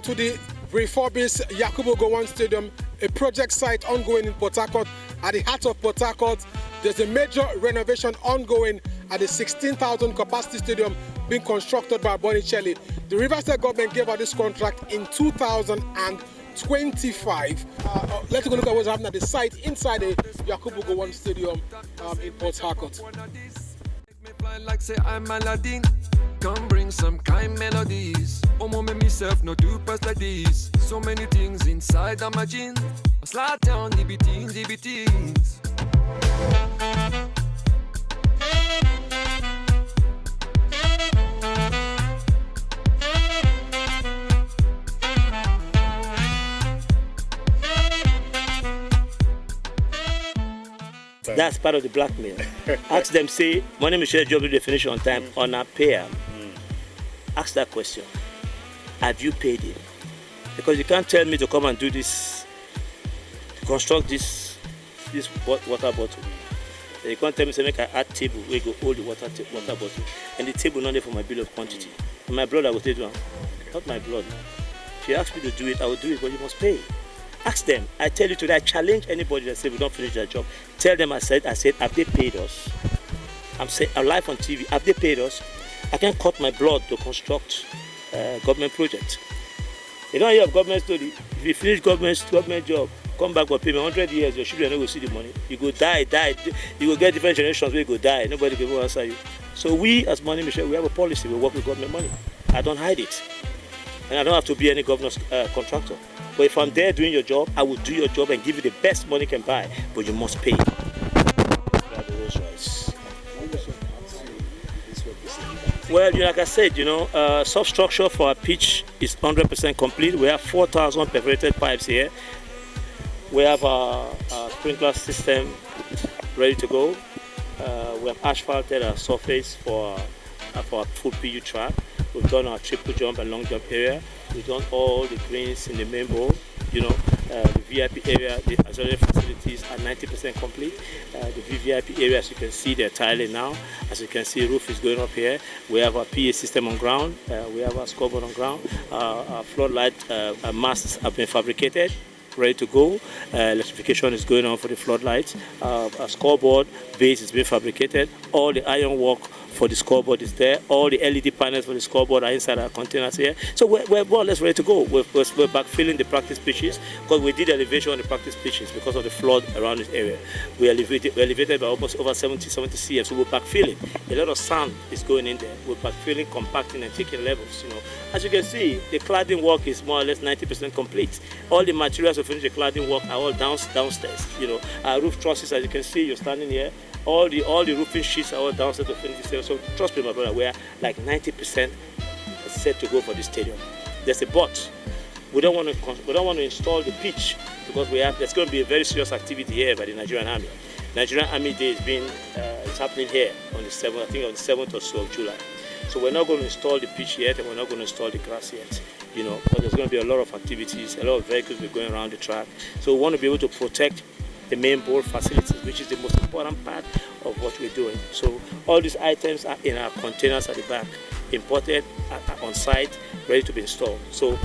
to the refurbished Yakubu Gowon Stadium, a project site ongoing in Port Harcourt. At the heart of Port Harcourt, there's a major renovation ongoing at the 16,000 capacity stadium being constructed by Bonicelli. The Rivers State government gave out this contract in 2025. Let's go look at what's happening at the site inside the Yakubu Gowon Stadium in Port Harcourt. Like say I'm Aladdin, come bring some kind melodies. Make myself no do pass like this. So many things inside of my jeans. Slide down the beatings. That's part of the blackmail. Ask them, say, money Michelle job they finish on time on a pair. Ask that question. Have you paid him? Because you can't tell me to come and do this, to construct this water bottle. You can't tell me to make an add table where you go hold the water bottle. And the table not there for my bill of quantity. And my blood I will take one. Not my blood. If you ask me to do it, I will do it, but you must pay. Ask them. I tell you today, I challenge anybody that says we don't finish their job. Tell them I said, have they paid us? I'm saying, I'm live on TV. Have they paid us? I can cut my blood to construct government project. You don't hear of government study. If you finish government job, come back for payment 100 years, your children will see the money. You go die. You will get different generations where you go die. Nobody will answer you. So we, as Money Michelle, we have a policy. We work with government money. I don't hide it. And I don't have to be any governor's contractor. But if I'm there doing your job, I will do your job and give you the best money can buy. But you must pay. Well, like I said, substructure for our pitch is 100% complete. We have 4,000 perforated pipes here. We have our sprinkler system ready to go. We have asphalted our surface for our full PU track. We've done our triple jump and long jump area. We've done all the greens in the main bowl. The VIP area, the auxiliary facilities are 90% complete. The VVIP area, as you can see, they're tiling now. As you can see, roof is going up here. We have our PA system on ground. We have our scoreboard on ground. Our floodlight masts have been fabricated, ready to go. Electrification is going on for the floodlights. Our scoreboard base is being fabricated. All the iron work for the scoreboard is there. All the LED panels for the scoreboard are inside our containers here. So we're more or less ready to go. We're backfilling the practice pitches because we did elevation on the practice pitches because of the flood around this area. We elevated by almost over 70 cm. So we're backfilling. A lot of sand is going in there. We're backfilling, compacting, and taking levels. As you can see, the cladding work is more or less 90% complete. All the materials to finish the cladding work are all downstairs. Our roof trusses, as you can see, you're standing here. All the roofing sheets are all downstairs to finish this. So trust me, my brother, we are like 90% set to go for the stadium. There's a but. We don't want to install the pitch because there's going to be a very serious activity here by the Nigerian Army. Nigerian Army Day is happening here on the 7th, I think on the 7th or so of July. So we're not going to install the pitch yet, and we're not going to install the grass yet. But there's going to be a lot of activities, a lot of vehicles will be going around the track. So we want to be able to protect the main bowl facilities, which is the most important part of what we're doing. So all these items are in our containers at the back, imported on site, ready to be installed. So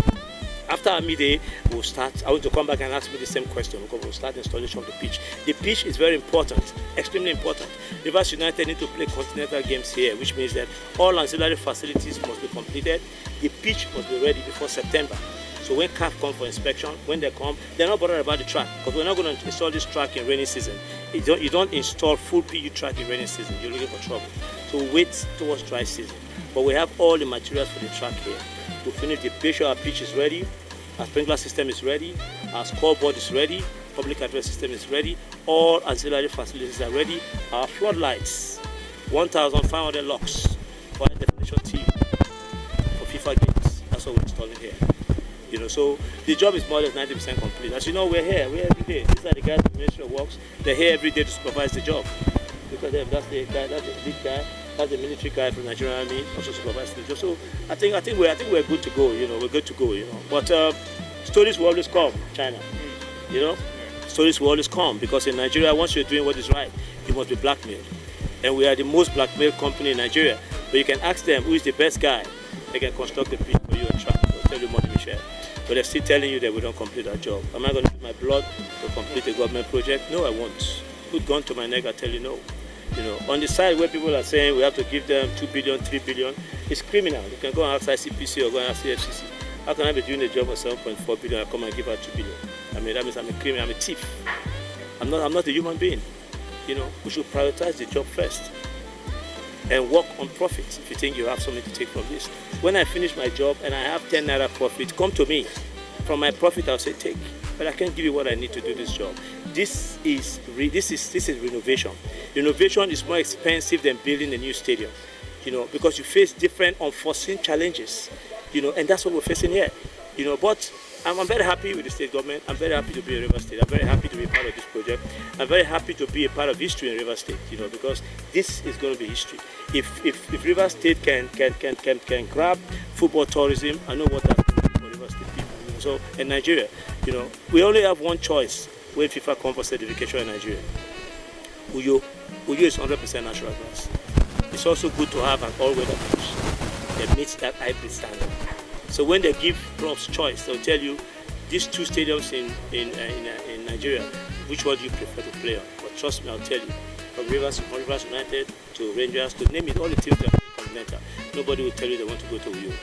after our midday, we'll start. I want to come back and ask me the same question because we'll start installation of the pitch. The pitch is very important, extremely important. Rivers United need to play continental games here, which means that all ancillary facilities must be completed. The pitch must be ready before September. So when CAF come for inspection, when they come, they're not bothered about the track because we're not going to install this track in rainy season. You don't install full PU track in rainy season. You're looking for trouble. So wait towards dry season. But we have all the materials for the track here. To finish the pitch, our pitch is ready, our sprinkler system is ready, our scoreboard is ready, public address system is ready, all ancillary facilities are ready. Our floodlights, 1,500 lux for high definition TV for FIFA games. That's what we're installing here. So the job is more or less 90% complete. As you know, we're here every day. These are the guys from the Ministry of Works. They're here every day to supervise the job. Look at them. That's the guy. That's the big guy. That's the military guy from the Nigerian Army. Also supervising the job. So I think we're good to go. We're good to go. But stories will always come. China. Stories will always come because in Nigeria, once you're doing what is right, you must be blackmailed. And we are the most blackmailed company in Nigeria. But you can ask them who is the best guy. They can construct the pitch for you and track. They'll tell you Money Michelle. but they're still telling you that we don't complete our job. Am I going to put my blood to complete a government project? No, I won't. Put gun to my neck, I tell you no. On the side where people are saying we have to give them 2 billion, 3 billion, it's criminal. You can go and ask ICPC or go and ask CFCC. How can I be doing a job of 7.4 billion and come and give her 2 billion? I mean, that means I'm a criminal, I'm a thief. I'm not a human being. We should prioritize the job first and work on profit if you think you have something to take from this. When I finish my job and I have 10 naira profit, come to me. From my profit, I'll say take. But I can't give you what I need to do this job. This is renovation. Renovation is more expensive than building a new stadium, because you face different unforeseen challenges, and that's what we're facing here, But I'm very happy with the state government. I'm very happy to be in River State. I'm very happy to be a part of this project. I'm very happy to be a part of history in River State, because this is going to be history. If River State can grab football tourism, I know what that's going to do for River State people. So in Nigeria, we only have one choice when FIFA comes for certification in Nigeria. Uyo is 100% natural grass. It's also good to have an all-weather pitch that meets that hybrid standard. So when they give clubs choice, they'll tell you these two stadiums in Nigeria, which one do you prefer to play on? But trust me, I'll tell you, from Rivers United to Rangers, to name it, all the teams that play continental, nobody will tell you they want to go to Uyo.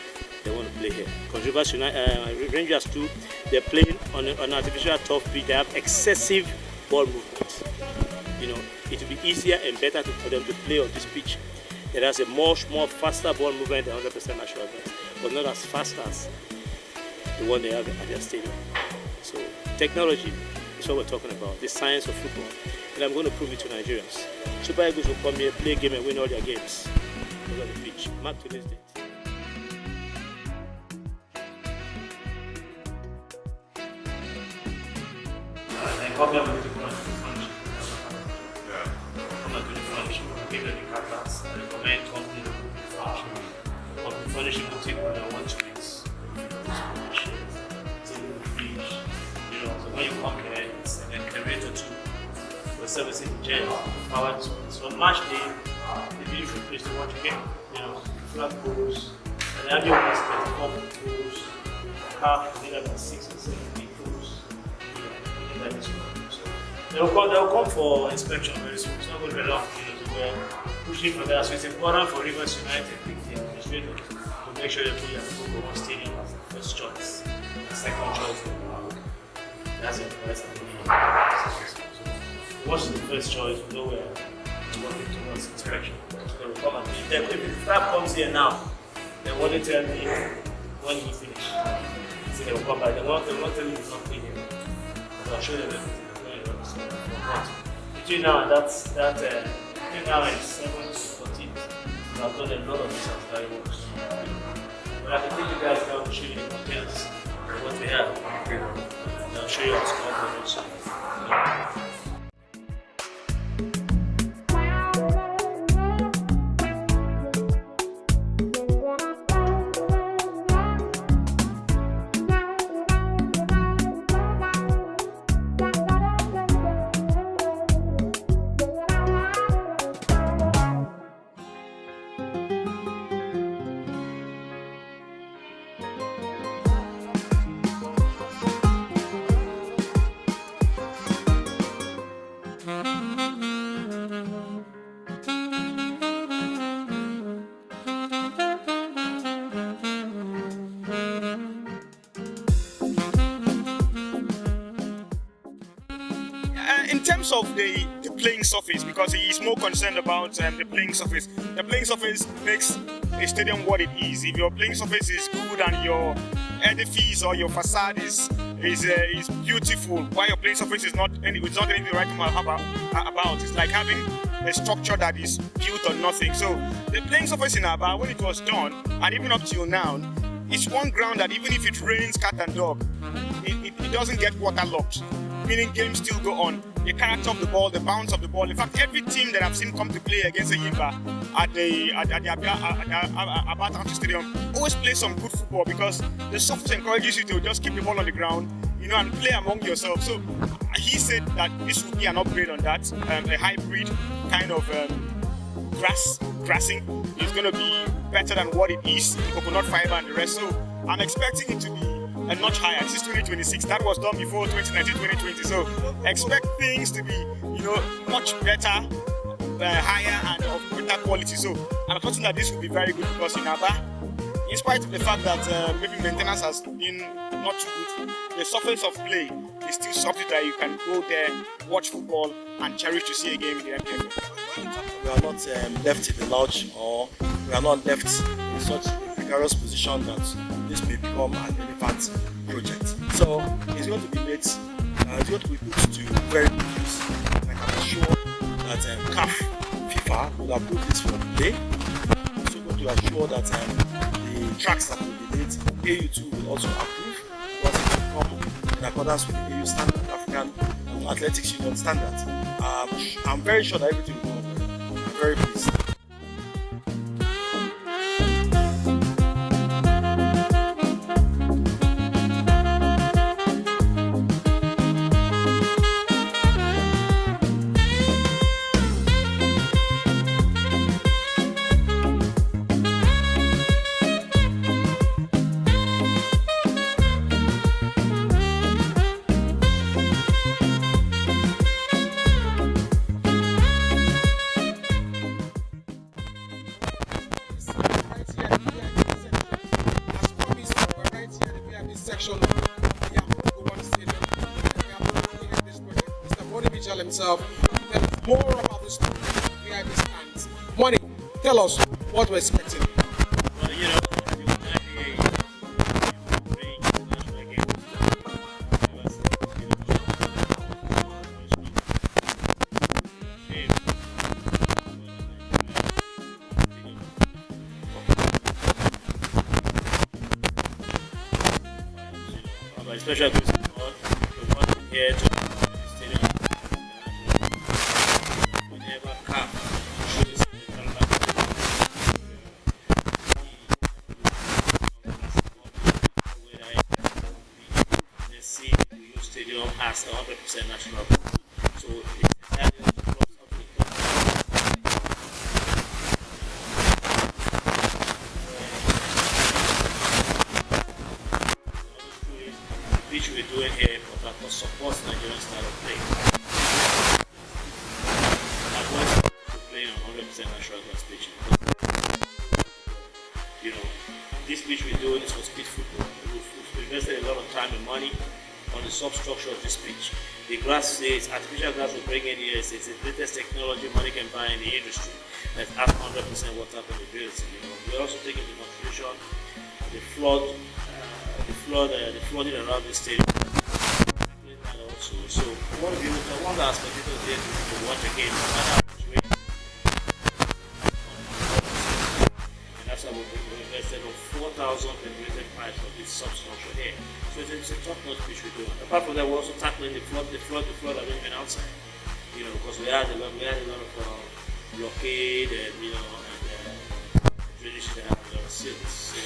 They want to play here. Because Rangers too, they're playing on an artificial turf pitch. They have excessive ball movement. It will be easier and better for them to play on this pitch. It has a much more faster ball movement than 100% natural grass, but not as fast as the one they have at their stadium. So technology is what we're talking about, the science of football. And I'm going to prove it to Nigerians. Super Eagles will come here, play a game and win all their games over the pitch. Mark today's date. Furnishing will take more than 1 2 weeks. So when you come here, it's an generator too. We're servicing the gen, power to it. So match day, the beautiful place to watch a game. Flat goals, and the idea was 34 goals, half, maybe like 6 or 7 goals. So they'll come for inspection very soon. It's not going to be long. So we're pushing for that. So it's important for Rivers United, to make sure that we have to go on stadium as the first choice, the second choice. That's it. What's the first choice? We know we're working towards inspection. So we'll come and if the staff comes here now, they want to tell me when he finished. So they will come back. They won't tell you it's not clean here. I'll show them everything. Between now and between now and 7 to 14, I've done a lot of this outside works. But I can take you guys down to show you the contents of what we have. And I'll show you how it's called also. In terms of the playing surface, because he is more concerned about the playing surface. The playing surface makes a stadium what it is. If your playing surface is good and your edifice or your facade is beautiful, while your playing surface is not anything to write about. It's like having a structure that is built on nothing. So the playing surface in Aba, when it was done, and even up till now, it's one ground that even if it rains cat and dog, it doesn't get waterlogged. Meaning games still go on. The character of the ball, the bounce of the ball. In fact, every team that I've seen come to play against the Yimba at the Aba Stadium always play some good football because the surface encourages you to just keep the ball on the ground, and play among yourselves. So he said that this would be an upgrade on that, a hybrid kind of grassing is going to be better than what it is, the coconut fiber and the rest. So I'm expecting it to be a notch higher. This is 2026. That was done before 2019-2020. So expect things to be, much better, higher, and of better quality. So I'm confident that this will be very good because in Aba, in spite of the fact that maybe maintenance has been not too good, the surface of play is still something that you can go there, watch football, and cherish to see a game in the MPFL. We are not left in the lodge, or we are not left in such a precarious position that this may become an elephant project. So it's going to be made, it's going to be put to very good use. I can assure that CAF, FIFA will approve this for today. So we're going to assure that the tracks that will be made, AU2 will also approve, because it will come in accordance with the AU standard, African Athletics Union standard. I'm very sure that everything will go well. I'm very pleased. Section of the Yakubu Gowon Stadium. We are looking at this project. Mr. Moni Mitchell himself tell us more about the story of VIP stands. Moni, tell us what we're expecting. Well, special grace of God, we want here to the stadium. Whenever CAF shows the see the new stadium as 100% national. So it's entirely up to the which we're doing here in Port Harcourt supports Nigerian style of play. And we're playing on 100% natural grass pitch. This pitch we're doing is for speed football. We've invested a lot of time and money on the substructure of this pitch. The grass is artificial grass we bring in here. It's the latest technology money can buy in the industry that has 100% water permeability. We're also taking into consideration the flooding around the stadium. Also. So one aspect people there to watch a game no matter how much rain. And that's why we invested on 4,000 perforated pipes of this substructure here. So it's a top-notch pitch we do. Apart from that, we're also tackling the flood arrangement outside. Because we had a lot of blockade and drainage that happened. So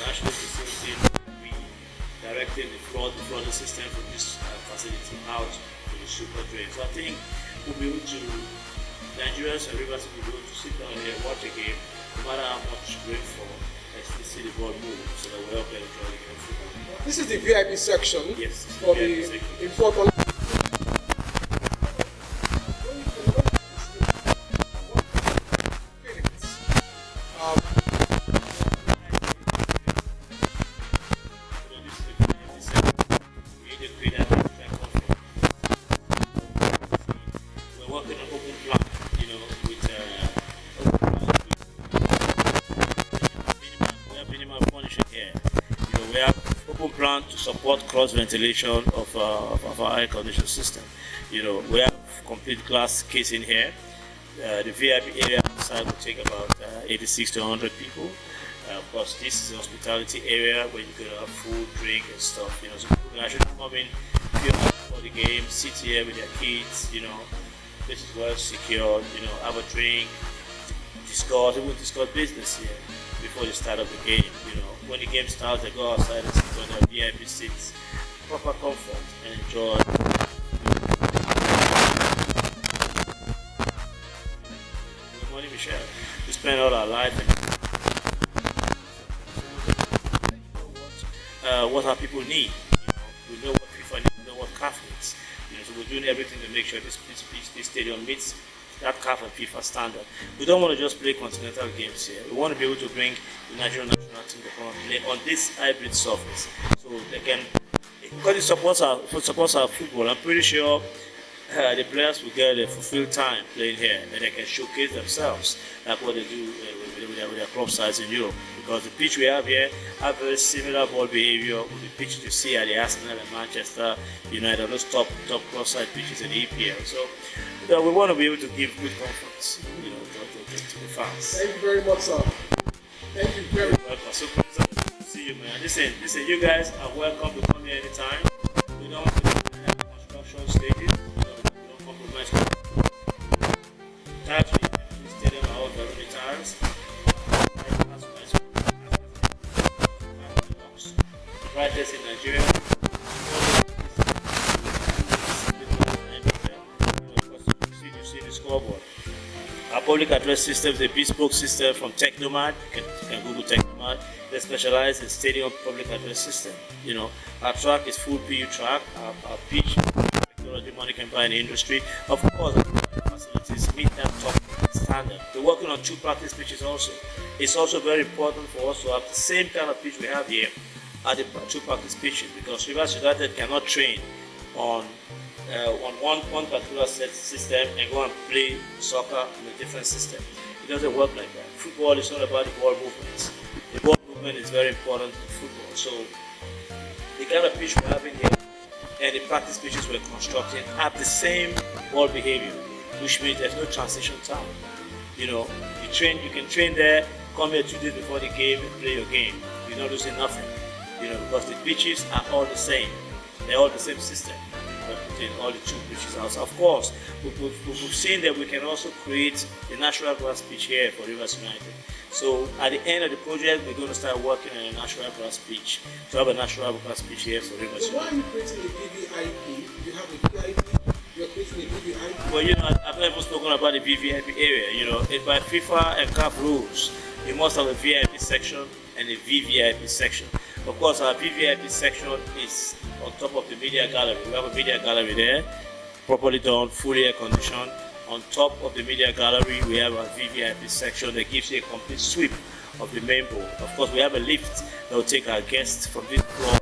actually the same thing. Directing the flooding system from this facility out to the super drain. So I think we'll be able to, Nigerians and Rivers will be able to sit down here and watch a game, no matter how much rainfall, and still see the ball move, so that we'll help them enjoy the game football. This is the VIP section. Yes, for the important. Plan to support cross ventilation of our air conditioning system. We have complete glass casing here. The VIP area outside will take about 86 to 100 people. Of course, this is a hospitality area where you can have food, drink, and stuff. So people can actually come in, for the game, sit here with their kids. This is well secured. Have a drink, discuss business here before the start of the game. When the game starts, they go outside and sit on their VIP seats, proper comfort, and enjoy. Good morning, Michelle. We spend all our life and what our people need. what CAF needs. So we're doing everything to make sure this stadium meets that CAF and FIFA standard. We don't want to just play continental games here. We want to be able to bring the national team to come and play on this hybrid surface, so they can, because it supports our football. I'm pretty sure the players will get a fulfilled time playing here, and they can showcase themselves like what they do with their club sides in Europe. Because the pitch we have here have very similar ball behavior with the pitch you see at the Arsenal and Manchester United, those top club side pitches in the EPL. So we want to be able to give good comfort, to the fans. Thank you very much, sir. Thank you very much. Welcome. So pleased to see you, man. Listen, you guys are welcome to come here anytime. We don't have construction stages. We don't compromise. Tires we have in the stadium are all very tires. The brightest in Nigeria. You see the scoreboard. Our public address system is a bespoke system from Technomad. You can Google Technomad. They specialize in stadium public address system. Our track is full PU track. Our pitch technology money can buy in the industry. Of course, our facilities meet that top standard. We're working on 2 practice pitches also. It's also very important for us to have the same kind of pitch we have here at the 2 practice pitches, because Rivers United cannot train on one particular set system and go and play soccer in a different system. It doesn't work like that. Football is all about the ball movement. The ball movement is very important in football. So the kind of pitch we're having here and the practice pitches we're constructing have the same ball behavior, which means there's no transition time. You can train there, come here 2 days before the game and play your game. You're not losing nothing. Because the pitches are all the same. They're all the same system. Putting all the 2 pitches out. So of course, we've seen that we can also create the natural grass pitch here for Rivers United. So at the end of the project, we're going to start working on a natural grass pitch, to have a natural grass pitch here for Rivers United. So why are you creating a VVIP? You have a VIP, you're creating a VVIP? Well, I've never spoken about the VVIP area. By FIFA and CAF rules, you must have a VIP section and a VVIP section. Of course, our VVIP section is on top of the media gallery. We have a media gallery there, properly done, fully air conditioned. On top of the media gallery, we have a VVIP section that gives you a complete sweep of the main bowl. Of course, we have a lift that will take our guests from this floor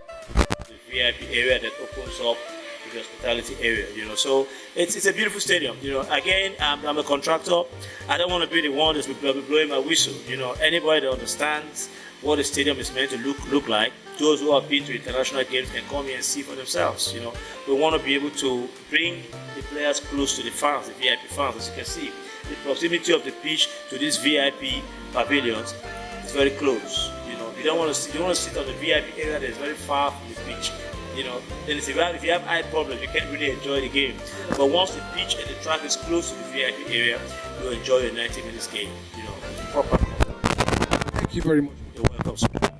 to the VIP area that opens up to the hospitality area. So it's a beautiful stadium. Again, I'm a contractor. I don't want to be the one that's blowing my whistle. Anybody that understands what the stadium is meant to look like, those who have been to international games can come here and see for themselves. We want to be able to bring the players close to the fans, the VIP fans. As you can see, the proximity of the pitch to these VIP pavilions is very close. You don't want to sit on the VIP area that is very far from the pitch. Then if you have eye problems, you can't really enjoy the game. But once the pitch and the track is close to the VIP area, you'll enjoy your 90 minutes game. Proper. Thank you very much. You're welcome.